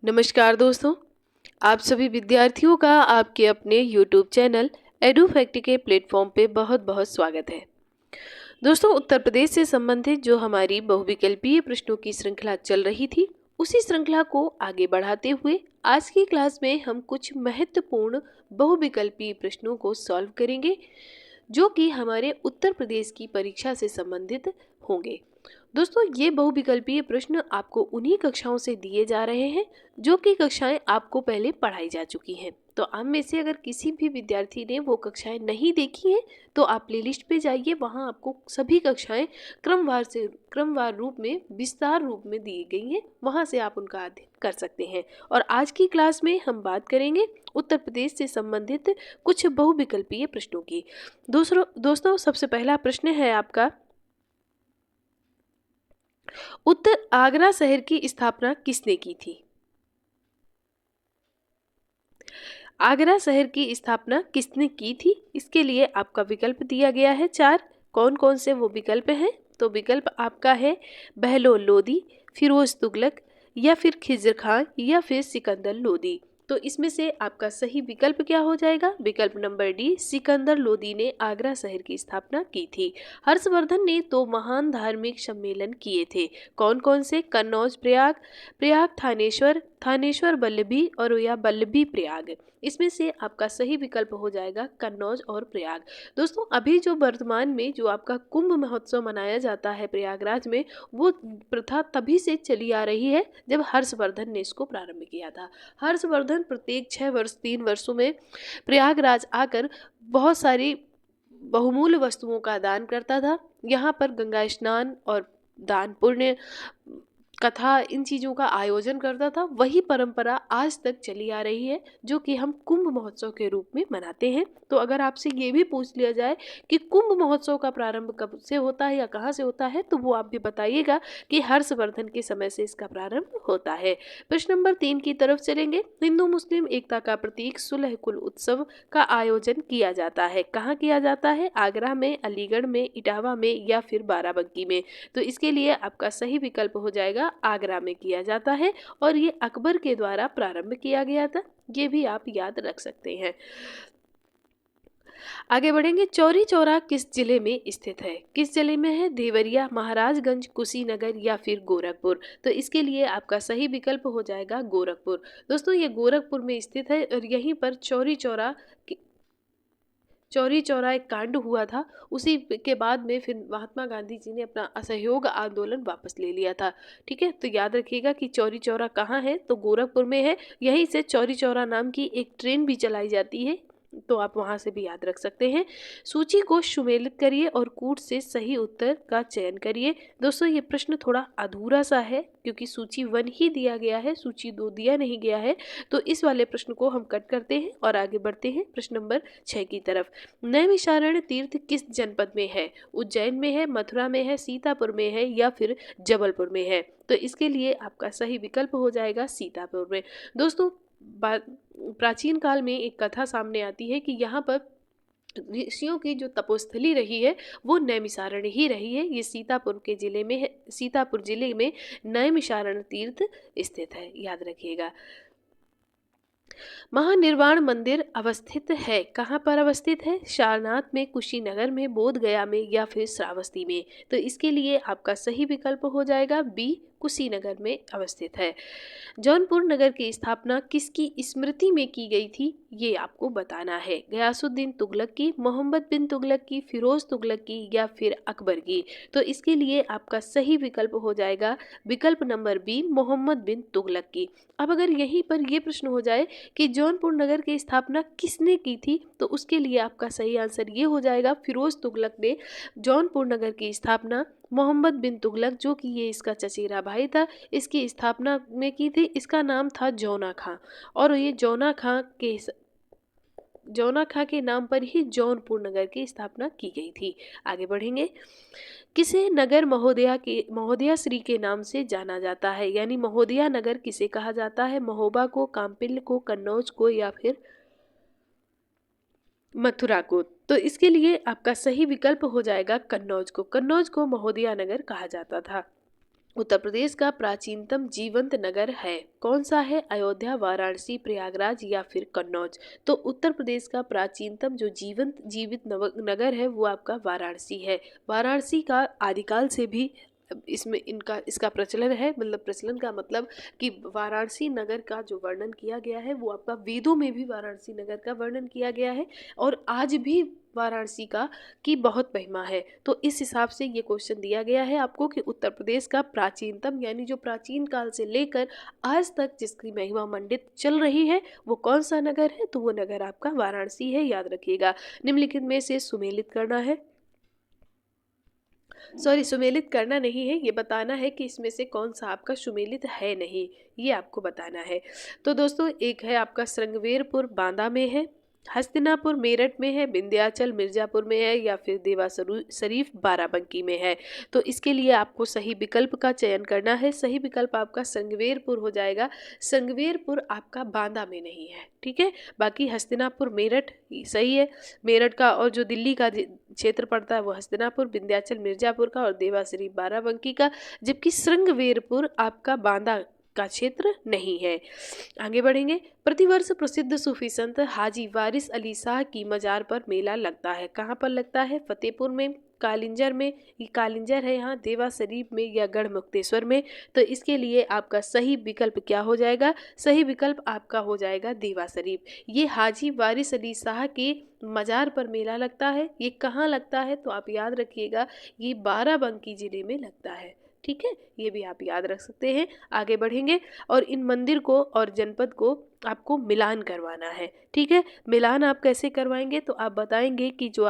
नमस्कार दोस्तों, आप सभी विद्यार्थियों का आपके अपने YouTube चैनल एडुफैक्ट के प्लेटफॉर्म पे बहुत बहुत स्वागत है। दोस्तों, उत्तर प्रदेश से संबंधित जो हमारी बहुविकल्पीय प्रश्नों की श्रृंखला चल रही थी, उसी श्रृंखला को आगे बढ़ाते हुए आज की क्लास में हम कुछ महत्वपूर्ण बहुविकल्पीय प्रश्नों को सॉल्व करेंगे, जो कि हमारे उत्तर प्रदेश की परीक्षा से संबंधित होंगे। दोस्तों, ये बहुविकल्पीय प्रश्न आपको उन्हीं कक्षाओं से दिए जा रहे हैं जो कि कक्षाएं आपको पहले पढ़ाई जा चुकी हैं। तो आप में से अगर किसी भी विद्यार्थी ने वो कक्षाएं नहीं देखी हैं तो आप प्लेलिस्ट पे जाइए, वहाँ आपको सभी कक्षाएं क्रमवार रूप में विस्तार रूप में दी गई हैं, वहाँ से आप उनका अध्ययन कर सकते हैं। और आज की क्लास में हम बात करेंगे उत्तर प्रदेश से संबंधित कुछ बहुविकल्पीय प्रश्नों की। दोस्तों, सबसे पहला प्रश्न है आपका, उत्तर आगरा शहर की स्थापना किसने की थी? आगरा शहर की स्थापना किसने की थी? इसके लिए आपका विकल्प दिया गया है 4। कौन कौन से वो विकल्प हैं? तो विकल्प आपका है बहलोल लोदी, फिरोज तुगलक, या फिर खिज्र खान, या फिर सिकंदर लोदी। तो इसमें से आपका सही विकल्प क्या हो जाएगा? विकल्प नंबर डी, सिकंदर लोदी ने आगरा शहर की स्थापना की थी। हर्षवर्धन ने तो महान धार्मिक सम्मेलन किए थे। कौन कौन से? कन्नौज प्रयाग, प्रयाग थानेश्वर, थानेश्वर बल्लभी, और या बल्लभी प्रयाग। इसमें से आपका सही विकल्प हो जाएगा कन्नौज और प्रयाग। दोस्तों, अभी जो वर्तमान में जो आपका कुंभ महोत्सव मनाया जाता है प्रयागराज में, वो प्रथा तभी से चली आ रही है जब हर्षवर्धन ने इसको प्रारंभ किया था। हर्षवर्धन प्रत्येक 3 वर्षों में प्रयागराज आकर बहुत सारी बहुमूल्य वस्तुओं का दान करता था। यहाँ पर गंगा स्नान और दान पुण्य कथा, इन चीज़ों का आयोजन करता था। वही परंपरा आज तक चली आ रही है जो कि हम कुंभ महोत्सव के रूप में मनाते हैं। तो अगर आपसे ये भी पूछ लिया जाए कि कुंभ महोत्सव का प्रारंभ कब से होता है या कहाँ से होता है, तो वो आप भी बताइएगा कि हर्षवर्धन के समय से इसका प्रारंभ होता है। प्रश्न नंबर 3 की तरफ चलेंगे। हिंदू मुस्लिम एकता का प्रतीक सुलह कुल उत्सव का आयोजन किया जाता है। कहाँ किया जाता है? आगरा में, अलीगढ़ में, इटावा में, या फिर बाराबंकी में। तो इसके लिए आपका सही विकल्प हो जाएगा आगरा में किया जाता है, और ये अकबर के द्वारा प्रारंभ किया गया था। ये भी आप याद रख सकते हैं। आगे बढ़ेंगे। चौरी चौरा किस जिले में स्थित है? किस जिले में है? देवरिया, महाराजगंज, कुशीनगर, या फिर गोरखपुर। तो इसके लिए आपका सही विकल्प हो जाएगा गोरखपुर। दोस्तों, ये गोरखपुर में स्थित है और यहीं पर चौरी चौरा एक कांड हुआ था। उसी के बाद में फिर महात्मा गांधी जी ने अपना असहयोग आंदोलन वापस ले लिया था। ठीक है, तो याद रखिएगा कि चौरी चौरा कहाँ है, तो गोरखपुर में है। यहीं से चौरी चौरा नाम की एक ट्रेन भी चलाई जाती है, तो आप वहां से भी याद रख सकते हैं। सूची को सुमेलित करिए और कूट से सही उत्तर का चयन करिए। दोस्तों, ये प्रश्न थोड़ा अधूरा सा है क्योंकि सूची 1 ही दिया गया है, सूची 2 दिया नहीं गया है। तो इस वाले प्रश्न को हम कट करते हैं और आगे बढ़ते हैं प्रश्न नंबर 6 की तरफ। नैमिषारण्य तीर्थ किस जनपद में है? उज्जैन में है, मथुरा में है, सीतापुर में है, या फिर जबलपुर में है। तो इसके लिए आपका सही विकल्प हो जाएगा सीतापुर में। दोस्तों, प्राचीन काल में एक कथा सामने आती है कि यहाँ पर ऋषियों की जो तपोस्थली रही है वो नैमिषारण्य ही रही है। ये सीतापुर के जिले में है। सीतापुर जिले में नैमिषारण्य तीर्थ स्थित है, याद रखिएगा। महानिर्वाण मंदिर अवस्थित है, कहाँ पर अवस्थित है? सारनाथ में, कुशीनगर में, बोध गया में, या फिर श्रावस्ती में। तो इसके लिए आपका सही विकल्प हो जाएगा बी, कुशीनगर में अवस्थित है। जौनपुर नगर की स्थापना किसकी स्मृति में की गई थी? ये आपको बताना है। गयासुद्दीन तुगलक की, मोहम्मद बिन तुगलक की, फिरोज तुगलक की, या फिर अकबर की। तो इसके लिए आपका सही विकल्प हो जाएगा विकल्प नंबर बी, मोहम्मद बिन तुगलक की। अब अगर यहीं पर यह प्रश्न हो जाए कि जौनपुर नगर की स्थापना किसने की थी, तो उसके लिए आपका सही आंसर ये हो जाएगा फिरोज तुगलक ने जौनपुर नगर की स्थापना मोहम्मद बिन तुगलक, जो कि ये इसका चचेरा भाई था, इसकी स्थापना में की थी। इसका नाम था जौना खां, और ये जौना खां के नाम पर ही जौनपुर नगर की स्थापना की गई थी। आगे बढ़ेंगे। किसे नगर महोदया श्री के नाम से जाना जाता है? यानी महोदया नगर किसे कहा जाता है? महोबा को, काम्पिल्य को, कन्नौज को, या फिर मथुरा को। तो इसके लिए आपका सही विकल्प हो जाएगा कन्नौज को। कन्नौज को महोदया नगर कहा जाता था। उत्तर प्रदेश का प्राचीनतम जीवंत नगर है, कौन सा है? अयोध्या, वाराणसी, प्रयागराज या फिर कन्नौज। तो उत्तर प्रदेश का प्राचीनतम जो जीवित नगर है वो आपका वाराणसी है। वाराणसी का आदिकाल से भी इसमें इसका प्रचलन है, मतलब प्रचलन का मतलब कि वाराणसी नगर का जो वर्णन किया गया है वो आपका वेदों में भी वाराणसी नगर का वर्णन किया गया है और आज भी वाराणसी का की बहुत महिमा है। तो इस हिसाब से ये क्वेश्चन दिया गया है आपको कि उत्तर प्रदेश का प्राचीनतम यानी जो प्राचीन काल से लेकर आज तक जिसकी महिमा मंडित चल रही है वो कौन सा नगर है? तो वो नगर आपका वाराणसी है, याद रखिएगा। निम्नलिखित में से सुमेलित करना है, सुमेलित करना नहीं है, ये बताना है कि इसमें से कौन सा आपका सुमेलित है नहीं, ये आपको बताना है। तो दोस्तों एक है आपका श्रृंगवेरपुर बांदा में है, हस्तिनापुर मेरठ में है, विंध्याचल मिर्जापुर में है या फिर देवा शरीफ बाराबंकी में है। तो इसके लिए आपको सही विकल्प का चयन करना है। सही विकल्प आपका श्रृंगवेरपुर हो जाएगा। श्रृंगवेरपुर आपका बांदा में नहीं है, ठीक है। बाकी हस्तिनापुर मेरठ सही है, मेरठ का और जो दिल्ली का क्षेत्र पड़ता है वो हस्तिनापुर, विंध्याचल मिर्जापुर का और देवा शरीफ बाराबंकी का, जबकि श्रृंगवेरपुर आपका बांदा का क्षेत्र नहीं है। आगे बढ़ेंगे। प्रतिवर्ष प्रसिद्ध सूफी संत हाजी वारिस अली शाह की मजार पर मेला लगता है, कहाँ पर लगता है? फतेहपुर में, कालिंजर में, ये कालिंजर है यहाँ, देवा शरीफ में या गढ़ मुक्तेश्वर में। तो इसके लिए आपका सही विकल्प क्या हो जाएगा? सही विकल्प आपका हो जाएगा देवा शरीफ। ये हाजी वारिस अली शाह के मजार पर मेला लगता है। ये कहाँ लगता है? तो आप याद रखिएगा, ये बाराबंकी जिले में लगता है, ठीक है। ये भी आप याद रख सकते हैं। आगे बढ़ेंगे और इन मंदिर को और जनपद को आपको मिलान करवाना है, ठीक है। मिलान आप कैसे करवाएंगे? तो आप बताएंगे कि जो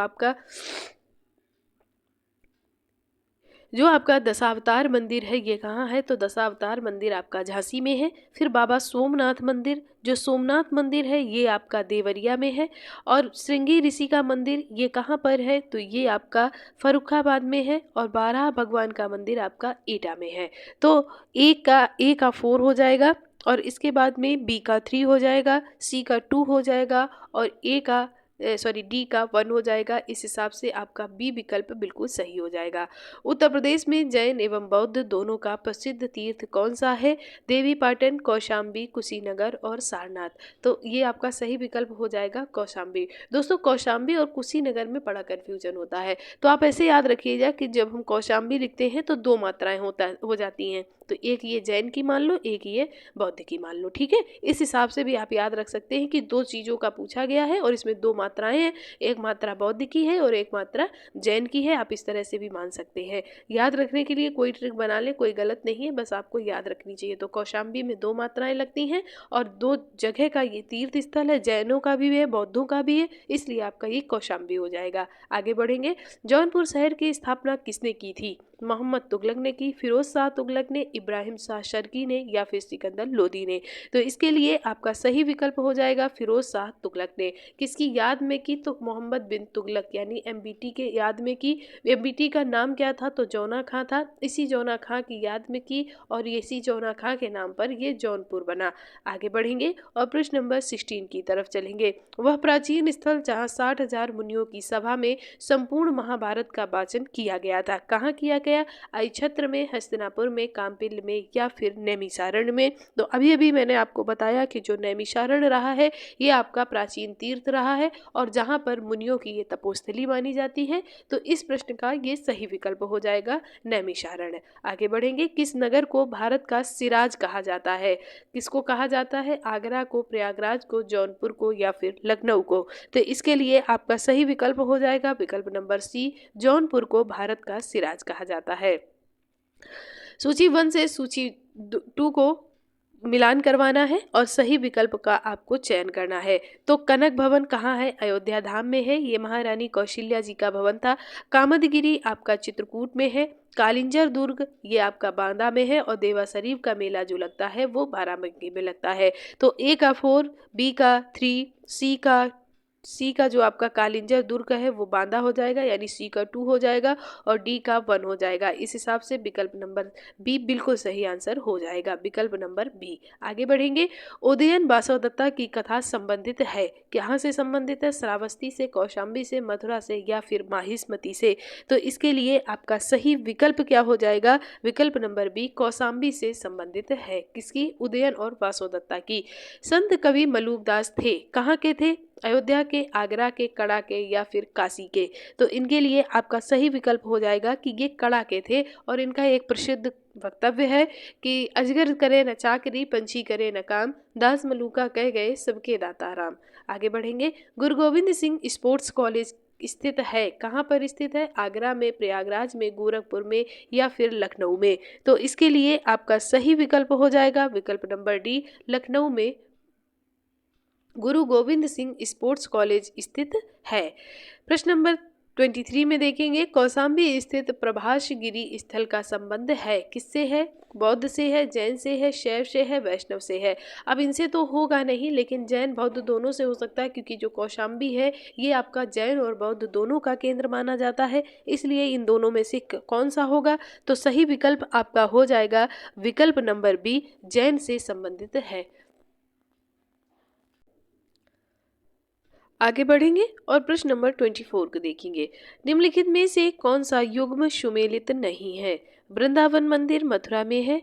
आपका दशावतार मंदिर है ये कहाँ है? तो दशावतार मंदिर आपका झांसी में है। फिर बाबा सोमनाथ मंदिर, जो सोमनाथ मंदिर है ये आपका देवरिया में है। और श्रृंगी ऋषि का मंदिर ये कहाँ पर है? तो ये आपका फर्रुखाबाद में है। और बारह भगवान का मंदिर आपका एटा में है। तो ए का 4 हो जाएगा और इसके बाद में बी का 3 हो जाएगा, सी का 2 हो जाएगा और डी का 1 हो जाएगा। इस हिसाब से आपका बी विकल्प बिल्कुल सही हो जाएगा। उत्तर प्रदेश में जैन एवं बौद्ध दोनों का प्रसिद्ध तीर्थ कौन सा है? देवी पाटन, कौशाम्बी, कुशीनगर और सारनाथ। तो ये आपका सही विकल्प हो जाएगा कौशाम्बी। दोस्तों कौशाम्बी और कुशीनगर में बड़ा कन्फ्यूजन होता है, तो आप ऐसे याद रखिएगा कि जब हम कौशाम्बी लिखते हैं तो 2 मात्राएं हो जाती हैं। तो एक ये जैन की मान लो, एक ये बौद्ध की मान लो, ठीक है। इस हिसाब से भी आप याद रख सकते हैं कि 2 चीज़ों का पूछा गया है और इसमें 2 मात्राएं हैं, एक मात्रा बौद्ध की है और एक मात्रा जैन की है। आप इस तरह से भी मान सकते हैं। याद रखने के लिए कोई ट्रिक बना ले, कोई गलत नहीं है, बस आपको याद रखनी चाहिए। तो कौशाम्बी में 2 मात्राएं लगती हैं और 2 जगह का ये तीर्थ स्थल है, जैनों का भी है, बौद्धों का भी है, इसलिए आपका ये कौशाम्बी हो जाएगा। आगे बढ़ेंगे। जौनपुर शहर की स्थापना किसने की थी? मोहम्मद तुगलक ने की, फिरोज शाह तुगलक ने, इब्राहिम शाह शर्की ने या फिर सिकंदर लोदी ने। तो इसके लिए आपका सही विकल्प हो जाएगा फिरोज शाह तुगलक ने। किसकी याद में की? तो मोहम्मद बिन तुगलक यानी एमबीटी के याद में की। एमबीटी का नाम क्या था? तो जौना खां था। इसी जौना खां की याद में की और इसी जौना खां के नाम पर ये जौनपुर बना। आगे बढ़ेंगे और प्रश्न नंबर 16 की तरफ चलेंगे। वह प्राचीन स्थल जहाँ 60,000 मुनियों की सभा में संपूर्ण महाभारत का वाचन किया गया था, कहाँ किया गया? अक्षत्र में, हस्तिनापुर में, काम्पिल में या फिर नैमिषारण्य में। तो अभी मैंने आपको बताया कि जो नैमिषारण्य रहा है ये आपका प्राचीन तीर्थ रहा है और जहाँ पर मुनियों की ये तपोस्थली मानी जाती है। तो इस प्रश्न का ये सही विकल्प हो जाएगा नैमिषारण्य। आगे बढ़ेंगे। किस नगर को भारत का सिराज कहा जाता है? किसको कहा जाता है? आगरा को, प्रयागराज को, जौनपुर को या फिर लखनऊ को। तो इसके लिए आपका सही विकल्प हो जाएगा विकल्प नंबर सी, जौनपुर को भारत का सिराज कहा जाता है। सूची 1 से सूची 2 को मिलान करवाना है और सही विकल्प का आपको चयन करना है। तो कनक भवन कहाँ है? अयोध्या धाम में है, ये महारानी कौशल्या जी का भवन था। कामदगिरी आपका चित्रकूट में है। कालिंजर दुर्ग ये आपका बांदा में है और देवा शरीफ का मेला जो लगता है वो बाराबंकी में लगता है। तो ए का 4, बी का 3, सी का सी का जो आपका कालिंजर दुर्ग है वो बांदा हो जाएगा, यानी सी का 2 हो जाएगा और डी का 1 हो जाएगा। इस हिसाब से विकल्प नंबर बी बिल्कुल सही आंसर हो जाएगा, विकल्प नंबर बी। आगे बढ़ेंगे। उदयन वासवदत्ता की कथा संबंधित है, कहाँ से संबंधित है? श्रावस्ती से, कौशाम्बी से, मथुरा से या फिर माहिष्मती से। तो इसके लिए आपका सही विकल्प क्या हो जाएगा? विकल्प नंबर बी कौशाम्बी से संबंधित है। किसकी? उदयन और वासवदत्ता की। संत कवि मलूकदास थे, कहाँ के थे? अयोध्या के, आगरा के, कड़ा के या फिर काशी के। तो इनके लिए आपका सही विकल्प हो जाएगा कि ये कड़ा के थे और इनका एक प्रसिद्ध वक्तव्य है कि अजगर करे न चाकरी, पंछी करे न काम, दास मलूका कह गए सबके दाता राम। आगे बढ़ेंगे। गुरु गोविंद सिंह स्पोर्ट्स कॉलेज स्थित है, कहाँ पर स्थित है? आगरा में, प्रयागराज में, गोरखपुर में या फिर लखनऊ में। तो इसके लिए आपका सही विकल्प हो जाएगा विकल्प नंबर डी, लखनऊ में गुरु गोविंद सिंह स्पोर्ट्स कॉलेज स्थित है। प्रश्न नंबर 23 में देखेंगे। कौशाम्बी स्थित प्रभास गिरी स्थल का संबंध है, किससे है? बौद्ध से है, जैन से है, शैव से है, वैष्णव से है। अब इनसे तो होगा नहीं, लेकिन जैन बौद्ध दोनों से हो सकता है, क्योंकि जो कौशाम्बी है ये आपका जैन और बौद्ध दोनों का केंद्र माना जाता है, इसलिए इन दोनों में से कौन सा होगा? तो सही विकल्प आपका हो जाएगा विकल्प नंबर बी, जैन से संबंधित है। आगे बढ़ेंगे और प्रश्न नंबर 24 को देखेंगे। निम्नलिखित में से कौन सा युग्म सुमेलित नहीं है? वृंदावन मंदिर मथुरा में है,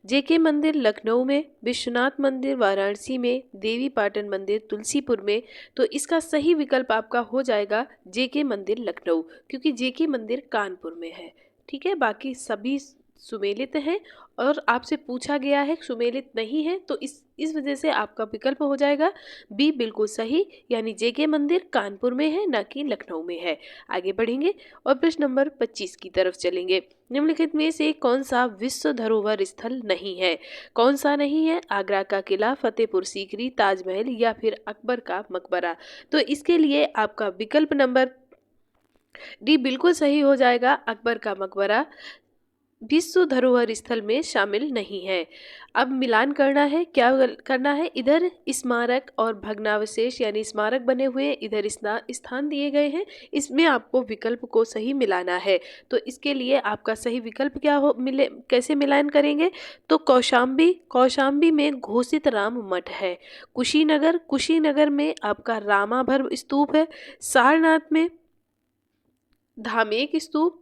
जेके मंदिर लखनऊ में, विश्वनाथ मंदिर वाराणसी में, देवी पाटन मंदिर तुलसीपुर में। तो इसका सही विकल्प आपका हो जाएगा जेके मंदिर लखनऊ, क्योंकि जेके मंदिर कानपुर में है। ठीक है, बाकी सभी सुमेलित हैं और आपसे पूछा गया है सुमेलित नहीं है, तो इस वजह से आपका विकल्प हो जाएगा बी बिल्कुल सही, यानी जेके मंदिर कानपुर में है, ना कि लखनऊ में है। आगे बढ़ेंगे और प्रश्न नंबर 25 की तरफ चलेंगे। निम्नलिखित में से कौन सा विश्व धरोहर स्थल नहीं है? कौन सा नहीं है? आगरा का किला, फतेहपुर सीकरी, ताजमहल या फिर अकबर का मकबरा। तो इसके लिए आपका विकल्प नंबर डी बिल्कुल सही हो जाएगा, अकबर का मकबरा विश्व धरोहर स्थल में शामिल नहीं है। अब मिलान करना है, क्या करना है? इधर स्मारक और भग्नावशेष यानी स्मारक बने हुए इधर स्थान दिए गए हैं, इसमें आपको विकल्प को सही मिलाना है। तो इसके लिए आपका सही विकल्प क्या हो मिले, कैसे मिलान करेंगे? तो कौशाम्बी में घोषित राम मठ है, कुशीनगर में आपका रामाभर स्तूप है, सारनाथ में धामेक स्तूप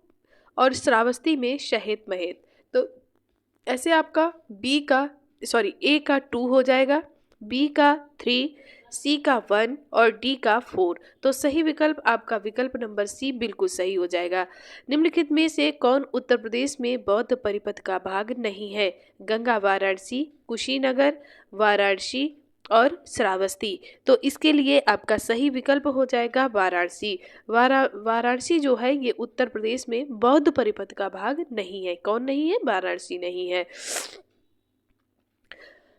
और श्रावस्ती में शहीद महेत। तो ऐसे आपका ए का 2 हो जाएगा, बी का 3, सी का 1 और डी का 4। तो सही विकल्प आपका विकल्प नंबर सी बिल्कुल सही हो जाएगा। निम्नलिखित में से कौन उत्तर प्रदेश में बौद्ध परिपथ का भाग नहीं है? गंगा वाराणसी, कुशीनगर, वाराणसी और श्रावस्ती। तो इसके लिए आपका सही विकल्प हो जाएगा वाराणसी। वाराणसी जो है ये उत्तर प्रदेश में बौद्ध परिपथ का भाग नहीं है। कौन नहीं है? वाराणसी नहीं है।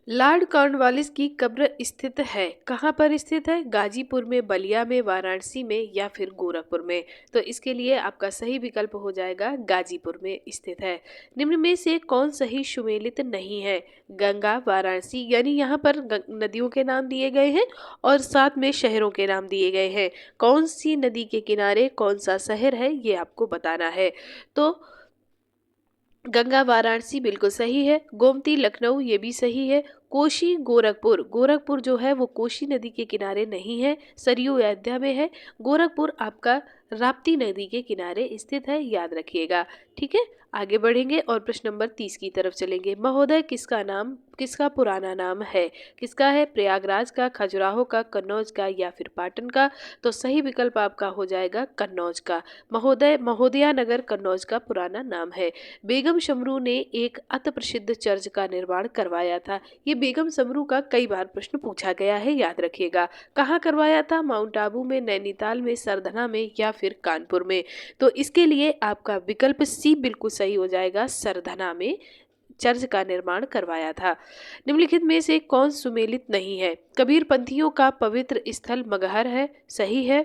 लॉर्ड कॉर्नवालिस की कब्र स्थित है, कहाँ पर स्थित है? गाजीपुर में, बलिया में, वाराणसी में या फिर गोरखपुर में। तो इसके लिए आपका सही विकल्प हो जाएगा गाजीपुर में स्थित है। निम्न में से कौन सही सुमेलित नहीं है? गंगा, वाराणसी, यानी यहाँ पर नदियों के नाम दिए गए हैं और साथ में शहरों के नाम दिए गए हैं। कौन सी नदी के किनारे कौन सा शहर है ये आपको बताना है। तो गंगा वाराणसी बिल्कुल सही है, गोमती लखनऊ ये भी सही है, कोशी गोरखपुर जो है वो कोशी नदी के किनारे नहीं है, सरयू अयोध्या में है, गोरखपुर आपका राप्ती नदी के किनारे स्थित है, याद रखिएगा। ठीक है, आगे बढ़ेंगे और प्रश्न नंबर 30 की तरफ चलेंगे। महोदय किसका पुराना नाम है? किसका है? प्रयागराज का, खजुराहो का, कन्नौज का या फिर पाटन का। तो सही विकल्प आपका हो जाएगा कन्नौज का। महोदया नगर कन्नौज का पुराना नाम है। बेगम शमरू ने एक अति प्रसिद्ध चर्च का निर्माण करवाया था। ये बेगम शमरू का कई बार प्रश्न पूछा गया है, याद रखिएगा। कहाँ करवाया था? माउंट आबू में, नैनीताल में, सरधना में या फिर कानपुर में। तो इसके लिए आपका विकल्प सी बिल्कुल सही हो जाएगा, सरधना में चर्च का निर्माण करवाया था। निम्नलिखित में से कौन सुमेलित नहीं है? कबीर पंथियों का पवित्र स्थल मगहर है, सही है।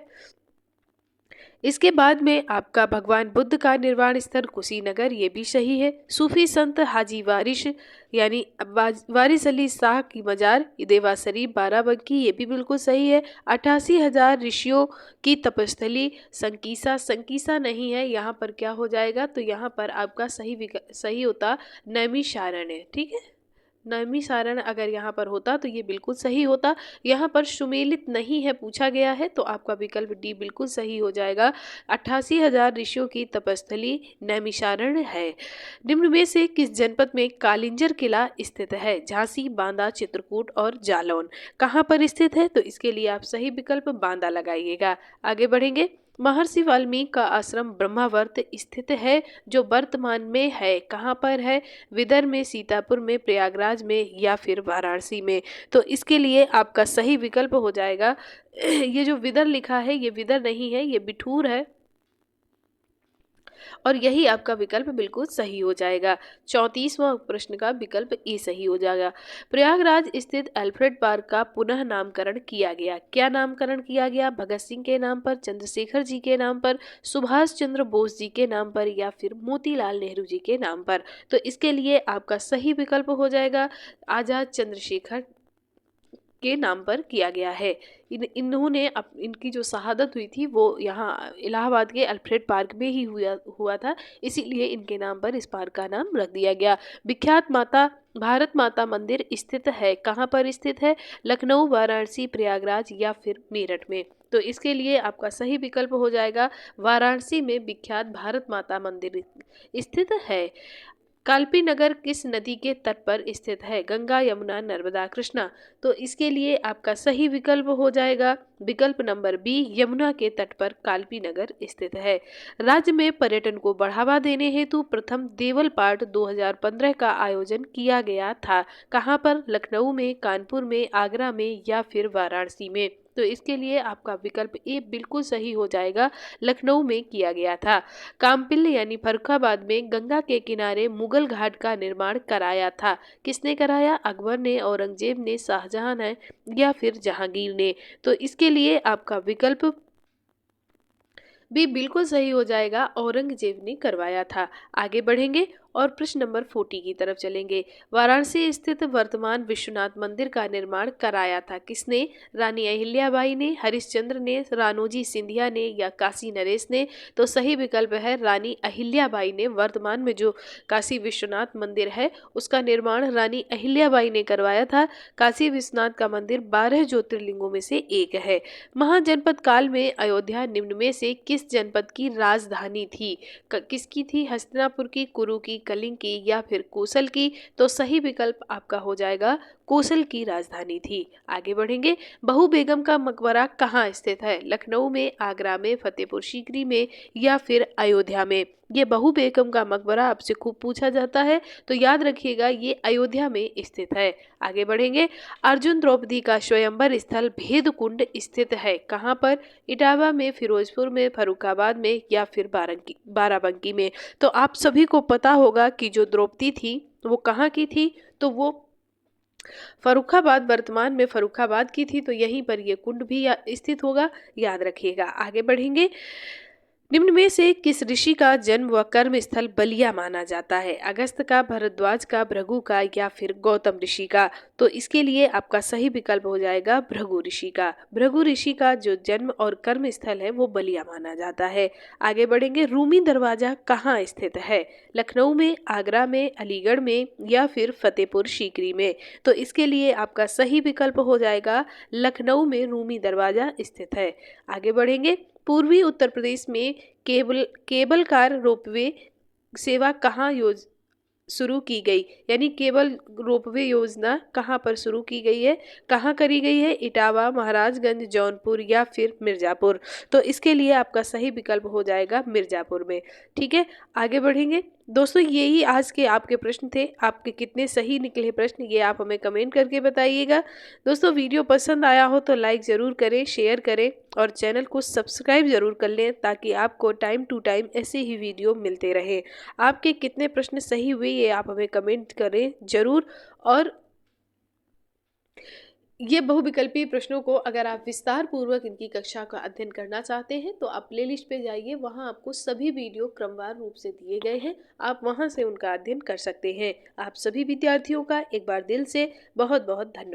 इसके बाद में आपका भगवान बुद्ध का निर्वाण स्थल कुशीनगर, ये भी सही है। सूफी संत हाजी वारिश यानी वारिस अली शाह की मजार देवा शरीफ बाराबंकी, ये भी बिल्कुल सही है। 88,000 ऋषियों की तपस्थली संकीसा, संकीसा नहीं है, यहाँ पर क्या हो जाएगा, तो यहाँ पर आपका सही होता नैमिषारण्य है। ठीक है, नैमिषारण्य अगर यहाँ पर होता तो ये बिल्कुल सही होता। यहाँ पर सुमेलित नहीं है पूछा गया है, तो आपका विकल्प डी बिल्कुल सही हो जाएगा। 88,000 ऋषियों की तपस्थली नैमिषारण्य है। निम्न में से किस जनपद में कालिंजर किला स्थित है? झांसी, बांदा, चित्रकूट और जालौन। कहाँ पर स्थित है? तो इसके लिए आप सही विकल्प बांदा लगाइएगा। आगे बढ़ेंगे। महर्षि वाल्मीकि का आश्रम ब्रह्मावर्त स्थित है, जो वर्तमान में है, कहाँ पर है? विदर्भ में, सीतापुर में, प्रयागराज में या फिर वाराणसी में। तो इसके लिए आपका सही विकल्प हो जाएगा ये जो विदर्भ लिखा है ये विदर्भ नहीं है, ये बिठूर है, और यही आपका विकल्प बिल्कुल सही हो जाएगा। 34वां प्रश्न का विकल्प ए सही हो जाएगा। प्रयागराज स्थित अल्फ्रेड पार्क का पुनः नामकरण किया गया। क्या नामकरण किया गया? भगत सिंह के नाम पर, चंद्रशेखर जी के नाम पर, सुभाष चंद्र बोस जी के नाम पर या फिर मोतीलाल नेहरू जी के नाम पर। तो इसके लिए आपका सही विकल्प हो जाएगा आजाद चंद्रशेखर के नाम पर किया गया है। इन्होंने इनकी जो शहादत हुई थी वो यहाँ इलाहाबाद के अल्फ्रेड पार्क में ही हुआ था, इसीलिए इनके नाम पर इस पार्क का नाम रख दिया गया। विख्यात माता भारत माता मंदिर स्थित है, कहाँ पर स्थित है? लखनऊ, वाराणसी, प्रयागराज या फिर मेरठ में। तो इसके लिए आपका सही विकल्प हो जाएगा वाराणसी में विख्यात भारत माता मंदिर स्थित है। कालपी नगर किस नदी के तट पर स्थित है? गंगा, यमुना, नर्मदा, कृष्णा। तो इसके लिए आपका सही विकल्प हो जाएगा विकल्प नंबर बी, यमुना के तट पर कालपी नगर स्थित है। राज्य में पर्यटन को बढ़ावा देने हेतु प्रथम देवल पाठ 2015 का आयोजन किया गया था। कहाँ पर? लखनऊ में, कानपुर में, आगरा में या फिर वाराणसी में। तो इसके लिए आपका विकल्प ए बिल्कुल सही हो जाएगा, लखनऊ में किया गया था। कामपिल यानी फर्रुखाबाद में गंगा के किनारे मुगल घाट का निर्माण कराया था। किसने कराया? अकबर ने, औरंगजेब ने, शाहजहां ने या फिर जहांगीर ने। तो इसके लिए आपका विकल्प भी बिल्कुल सही हो जाएगा, औरंगजेब ने करवाया था। आगे बढ़ेंगे और प्रश्न नंबर 40 की तरफ चलेंगे। वाराणसी स्थित वर्तमान विश्वनाथ मंदिर का निर्माण कराया था किसने? रानी अहिल्याबाई ने, हरिश्चंद्र ने, रानोजी सिंधिया ने या काशी नरेश ने। तो सही विकल्प है रानी अहिल्याबाई ने। वर्तमान में जो काशी विश्वनाथ मंदिर है उसका निर्माण रानी अहिल्याबाई ने करवाया था। काशी विश्वनाथ का मंदिर 12 ज्योतिर्लिंगों में से एक है। महाजनपद काल में अयोध्या निम्न में से किस जनपद की राजधानी थी? किसकी थी? हस्तिनापुर की, कुरु की, कलिंग की या फिर कोसल की। तो सही विकल्प आपका हो जाएगा कोसल की राजधानी थी। आगे बढ़ेंगे। बहू बेगम का मकबरा कहाँ स्थित है? लखनऊ में, आगरा में, फतेहपुर सीकरी में या फिर अयोध्या में। ये बहू बेगम का मकबरा आपसे खूब पूछा जाता है, तो याद रखिएगा ये अयोध्या में स्थित है। आगे बढ़ेंगे। अर्जुन द्रौपदी का स्वयंवर स्थल भेद कुंड स्थित है कहाँ पर? इटावा में, फिरोजपुर में, फर्रुखाबाद में या फिर बाराबंकी में। तो आप सभी को पता होगा कि जो द्रौपदी थी वो कहाँ की थी, तो वो फर्रुखाबाद, वर्तमान में फर्रुखाबाद की थी। तो यहीं पर ये कुंड भी स्थित होगा, याद रखिएगा। आगे बढ़ेंगे। निम्न में से किस ऋषि का जन्म व कर्म स्थल बलिया माना जाता है? अगस्त का, भरद्वाज का, भृगु का या फिर गौतम ऋषि का। तो इसके लिए आपका सही विकल्प हो जाएगा भृगु ऋषि का। भृगु ऋषि का जो जन्म और कर्म स्थल है वो बलिया माना जाता है। आगे बढ़ेंगे। रूमी दरवाजा कहाँ स्थित है? लखनऊ में, आगरा में, अलीगढ़ में या फिर फतेहपुर सीकरी में। तो इसके लिए आपका सही विकल्प हो जाएगा लखनऊ में रूमी दरवाजा स्थित है। आगे बढ़ेंगे। पूर्वी उत्तर प्रदेश में केबल कार रोपवे सेवा कहाँ शुरू की गई? यानी केबल रोपवे योजना कहाँ पर शुरू की गई है, कहाँ करी गई है? इटावा, महाराजगंज, जौनपुर या फिर मिर्जापुर। तो इसके लिए आपका सही विकल्प हो जाएगा मिर्जापुर में। ठीक है, आगे बढ़ेंगे। दोस्तों यही आज के आपके प्रश्न थे। आपके कितने सही निकले प्रश्न ये आप हमें कमेंट करके बताइएगा। दोस्तों वीडियो पसंद आया हो तो लाइक ज़रूर करें, शेयर करें और चैनल को सब्सक्राइब ज़रूर कर लें, ताकि आपको टाइम टू टाइम ऐसे ही वीडियो मिलते रहे। आपके कितने प्रश्न सही हुए ये आप हमें कमेंट करें ज़रूर। और ये बहुविकल्पीय प्रश्नों को अगर आप विस्तार पूर्वक इनकी कक्षा का अध्ययन करना चाहते हैं तो आप प्लेलिस्ट पे जाइए, वहाँ आपको सभी वीडियो क्रमवार रूप से दिए गए हैं, आप वहाँ से उनका अध्ययन कर सकते हैं। आप सभी विद्यार्थियों का एक बार दिल से बहुत बहुत धन्यवाद।